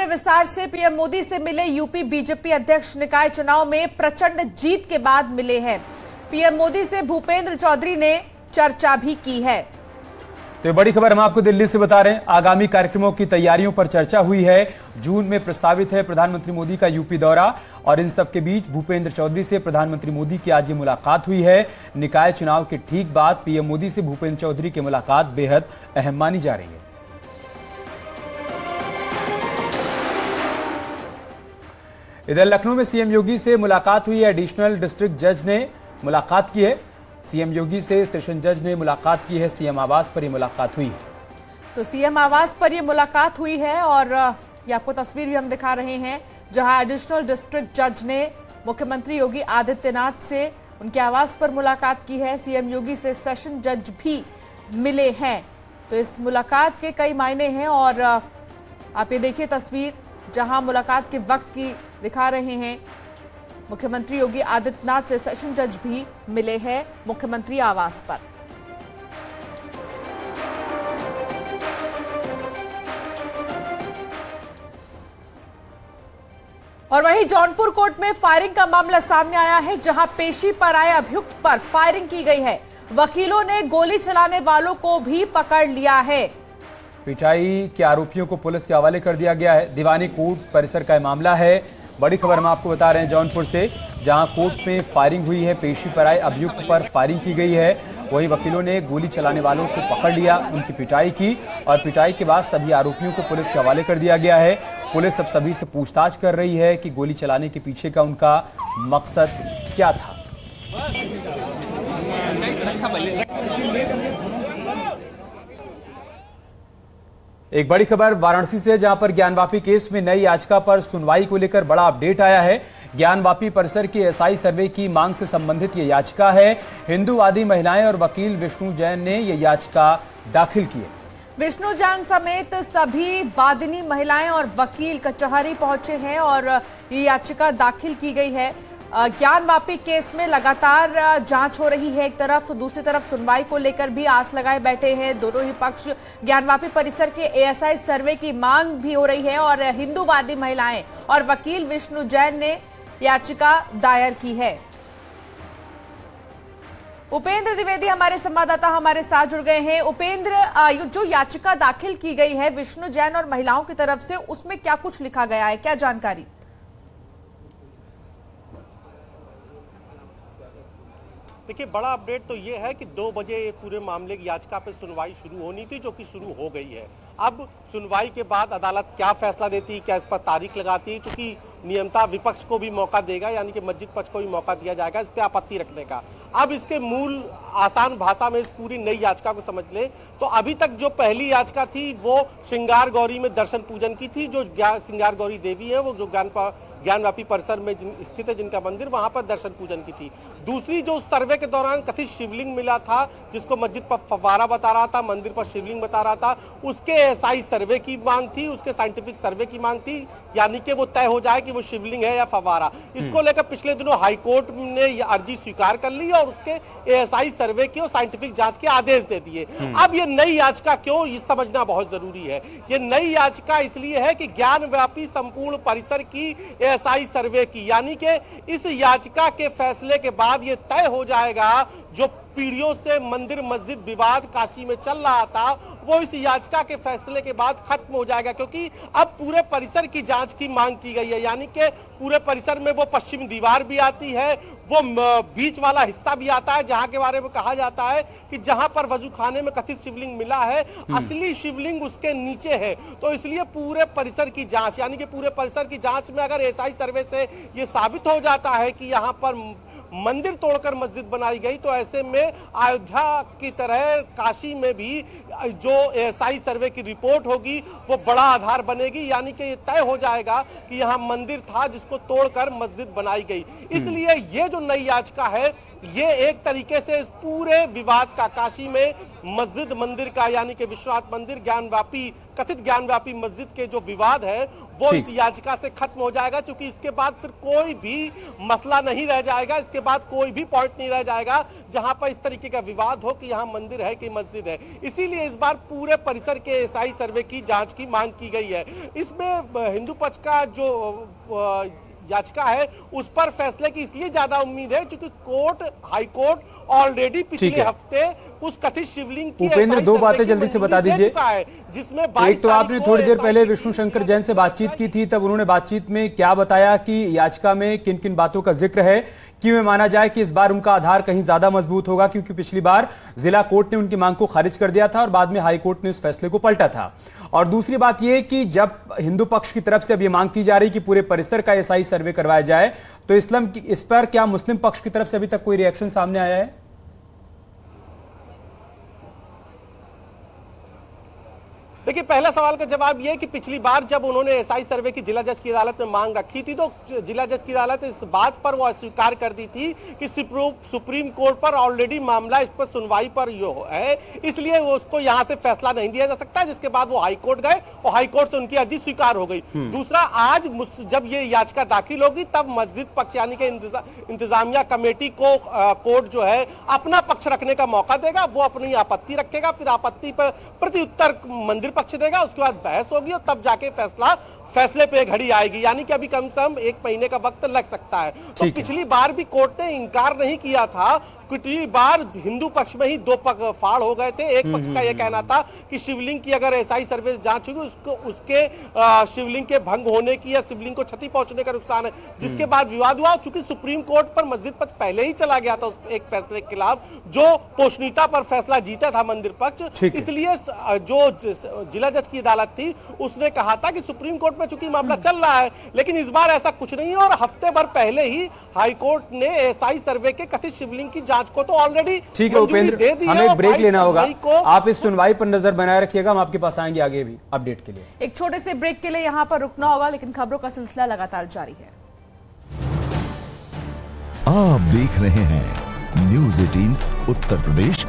विस्तार से पीएम मोदी से मिले यूपी बीजेपी अध्यक्ष निकाय चुनाव में प्रचंड जीत के बाद मिले हैं। पीएम मोदी से भूपेंद्र चौधरी ने चर्चा भी की है। तो बड़ी खबर हम आपको दिल्ली से बता रहे हैं। आगामी कार्यक्रमों की तैयारियों पर चर्चा हुई है। जून में प्रस्तावित है प्रधानमंत्री मोदी का यूपी दौरा और इन सब के बीच भूपेंद्र चौधरी से प्रधानमंत्री मोदी की आज ये मुलाकात हुई है। निकाय चुनाव के ठीक बाद पीएम मोदी से भूपेंद्र चौधरी की मुलाकात बेहद अहम मानी जा रही है। इधर लखनऊ में सीएम योगी से मुलाकात हुई है। एडिशनल डिस्ट्रिक्ट जज ने मुलाकात की है। सीएम योगी से सेशन जज ने मुलाकात की है। सीएम आवास पर यह मुलाकात हुई है। तो सीएम आवास पर यह मुलाकात हुई है और ये आपको तस्वीर भी हम दिखा रहे हैं जहां एडिशनल डिस्ट्रिक्ट जज ने मुख्यमंत्री योगी आदित्यनाथ से उनके आवास पर मुलाकात की है। सीएम योगी से सेशन जज भी मिले हैं। तो इस मुलाकात के कई मायने हैं और आप ये देखिए तस्वीर जहां मुलाकात के वक्त की दिखा रहे हैं। मुख्यमंत्री योगी आदित्यनाथ से सेशन जज भी मिले हैं मुख्यमंत्री आवास पर। और वहीं जौनपुर कोर्ट में फायरिंग का मामला सामने आया है जहां पेशी पर आए अभियुक्त पर फायरिंग की गई है। वकीलों ने गोली चलाने वालों को भी पकड़ लिया है। पिटाई के आरोपियों को पुलिस के हवाले कर दिया गया है। दीवानी कोर्ट परिसर का मामला है। बड़ी खबर हम आपको बता रहे हैं जौनपुर से, जहां कोर्ट में फायरिंग हुई है। पेशी पर आए अभियुक्त पर फायरिंग की गई है। वहीं वकीलों ने गोली चलाने वालों को पकड़ लिया, उनकी पिटाई की और पिटाई के बाद सभी आरोपियों को पुलिस के हवाले कर दिया गया है। पुलिस अब सभी से पूछताछ कर रही है कि गोली चलाने के पीछे का उनका मकसद क्या था। एक बड़ी खबर वाराणसी से, जहां पर ज्ञानवापी केस में नई याचिका पर सुनवाई को लेकर बड़ा अपडेट आया है। ज्ञानवापी परिसर की एसआई सर्वे की मांग से संबंधित यह याचिका है। हिंदूवादी महिलाएं और वकील विष्णु जैन ने यह याचिका दाखिल की है। विष्णु जैन समेत सभी वादिनी महिलाएं और वकील कचहरी पहुंचे हैं और ये याचिका दाखिल की गई है। ज्ञानवापी केस में लगातार जांच हो रही है एक तरफ, तो दूसरी तरफ सुनवाई को लेकर भी आस लगाए बैठे हैं दोनों ही पक्ष। ज्ञानवापी परिसर के एएसआई सर्वे की मांग भी हो रही है और हिंदूवादी महिलाएं और वकील विष्णु जैन ने याचिका दायर की है। उपेंद्र द्विवेदी हमारे संवाददाता हमारे साथ जुड़ गए हैं। उपेंद्र, जो याचिका दाखिल की गई है विष्णु जैन और महिलाओं की तरफ से, उसमें क्या कुछ लिखा गया है, क्या जानकारी? देखिए, बड़ा अपडेट तो ये है कि 2 बजे पूरे मामले की याचिका पे सुनवाई शुरू होनी थी, जो कि शुरू हो गई है। अब सुनवाई के बाद अदालत क्या फैसला देती, क्या इस पर तारीख लगाती, क्योंकि नियमता विपक्ष को भी मौका देगा, यानी कि मस्जिद पक्ष को भी मौका दिया जाएगा इस पे आपत्ति रखने का। अब इसके मूल आसान भाषा में इस पूरी नई याचिका को समझ ले तो अभी तक जो पहली याचिका थी वो श्रृंगार गौरी में दर्शन पूजन की थी। जो श्रृंगार गौरी देवी है वो जो ज्ञानवापी परिसर में स्थित है जिनका मंदिर, वहां पर दर्शन पूजन की थी। दूसरी जो सर्वे के दौरान कथित शिवलिंग मिला था, जिसको मस्जिद पर फव्वारा बता रहा था, मंदिर पर शिवलिंग बता रहा था, उसके एसआई सर्वे की मांग थी, उसके साइंटिफिक सर्वे की मांग थी, यानी कि वो तय हो जाए कि वो शिवलिंग है या फव्वारा। इसको लेकर पिछले दिनों हाईकोर्ट ने यह अर्जी स्वीकार कर ली और उसके एएसआई सर्वे की और साइंटिफिक जांच के आदेश दे दिए। अब ये नई याचिका क्यों, ये समझना बहुत जरूरी है। ये नई याचिका इसलिए है कि ज्ञानव्यापी संपूर्ण परिसर की एएसआई सर्वे की, यानी कि इस याचिका के फैसले के बाद ये तय हो जाएगा जो पीढ़ियों से मंदिर मस्जिद विवाद काशी में चल रहा था वो इस याचिका के फैसले के बाद खत्म हो जाएगा, क्योंकि अब पूरे परिसर की जांच की मांग की गई है। यानी कि पूरे परिसर में वो पश्चिम दीवार भी आती है, वो बीच वाला हिस्सा भी आता है जहां के बारे में कहा जाता है कि जहां पर वजू खाने में कथित शिवलिंग मिला है असली शिवलिंग उसके नीचे है। तो इसलिए पूरे परिसर की जांच, यानी कि पूरे परिसर की जांच में अगर एएसआई सर्वे से ये साबित हो जाता है कि यहाँ पर मंदिर तोड़कर मस्जिद बनाई गई, तो ऐसे में अयोध्या की तरह काशी में भी जो एएसआई सर्वे की रिपोर्ट होगी वो बड़ा आधार बनेगी, यानी कि ये तय हो जाएगा कि यहाँ मंदिर था जिसको तोड़कर मस्जिद बनाई गई। इसलिए ये जो नई याचिका है ये एक तरीके से पूरे विवाद का, काशी में मस्जिद मंदिर का, यानी कि विश्वनाथ मंदिर ज्ञानव्यापी कथित ज्ञानव्यापी मस्जिद के जो विवाद है वो इस याचिका से खत्म हो जाएगा, क्योंकि इसके बाद फिर कोई भी मसला नहीं रह जाएगा, इसके बाद कोई भी पॉइंट नहीं रह जाएगा जहां पर इस तरीके का विवाद हो कि यहाँ मंदिर है कि मस्जिद है। इसीलिए इस बार पूरे परिसर के एसआई सर्वे की जांच की मांग की गई है। इसमें हिंदू पक्ष का जो याचिका है उस पर फैसले की इसलिए ज्यादा उम्मीद है क्योंकि हाई कोर्ट ऑलरेडी पिछले हफ्ते उस कथित शिवलिंग की उपेंद्र, दो बातें जल्दी से बता दीजिए। जिसमें एक तो आपने थोड़ी देर पहले विष्णु शंकर जैन से बातचीत की थी, तब उन्होंने बातचीत में क्या बताया कि याचिका में किन किन बातों का जिक्र है, कि में माना जाए कि इस बार उनका आधार कहीं ज्यादा मजबूत होगा, क्योंकि पिछली बार जिला कोर्ट ने उनकी मांग को खारिज कर दिया था और बाद में हाई कोर्ट ने उस फैसले को पलटा था। और दूसरी बात यह कि जब हिंदू पक्ष की तरफ से अब ये मांग की जा रही कि पूरे परिसर का एसआई सर्वे करवाया जाए, तो इस पर क्या मुस्लिम पक्ष की तरफ से अभी तक कोई रिएक्शन सामने आया है? देखिए, पहला सवाल का जवाब यह कि पिछली बार जब उन्होंने एसआई सर्वे की जिला जज की अदालत में मांग रखी थी, तो जिला जज की अदालत इस बात पर वो अस्वीकार कर दी थी कि सुप्रीम कोर्ट पर ऑलरेडी मामला इस पर सुनवाई पर है, इसलिए वो उसको यहां से फैसला नहीं दिया जा सकता। जिसके बाद वो हाई कोर्ट गए और हाई कोर्ट से उनकी अर्जी स्वीकार हो गई। दूसरा, आज जब ये याचिका दाखिल होगी तब मस्जिद पक्ष यानी कि इंतजामिया कमेटी को कोर्ट जो है अपना पक्ष रखने का मौका देगा, वो अपनी आपत्ति रखेगा, फिर आपत्ति पर प्रति उत्तर मंदिर पक्ष देगा, उसके बाद बहस होगी और तब जाके फैसले पे घड़ी आएगी, यानी कि अभी कम से कम 1 महीने का वक्त लग सकता है। तो पिछली बार भी कोर्ट ने इंकार नहीं किया था, पिछली बार हिंदू पक्ष में ही 2 फाड़ हो गए थे। एक पक्ष का यह कहना था कि शिवलिंग की अगर एसआई सर्वे जांच होगी उसके शिवलिंग के भंग होने की या शिवलिंग को क्षति पहुंचने का नुकसान है, जिसके बाद विवाद हुआ। चूंकि सुप्रीम कोर्ट पर मस्जिद पक्ष पहले ही चला गया था उस एक फैसले के खिलाफ जो पोषणीयता पर फैसला जीता था मंदिर पक्ष, इसलिए जो जिला जज की अदालत थी उसने कहा था कि सुप्रीम कोर्ट में चूंकि मामला चल रहा है, लेकिन इस बार ऐसा कुछ नहीं है। और हफ्ते भर पहले ही हाई कोर्ट ने एसआई सर्वे के कथित शिवलिंग की जांच को तो ऑलरेडी ठीक है उपेंद्र, हमें एक ब्रेक लेना होगा। आप इस सुनवाई पर नजर बनाए रखिएगा, हम आपके पास आएंगे आगे भी अपडेट के लिए। एक छोटे से ब्रेक के लिए यहां पर रुकना होगा, लेकिन खबरों का सिलसिला लगातार जारी है। आप देख रहे हैं न्यूज़ 18 उत्तर प्रदेश।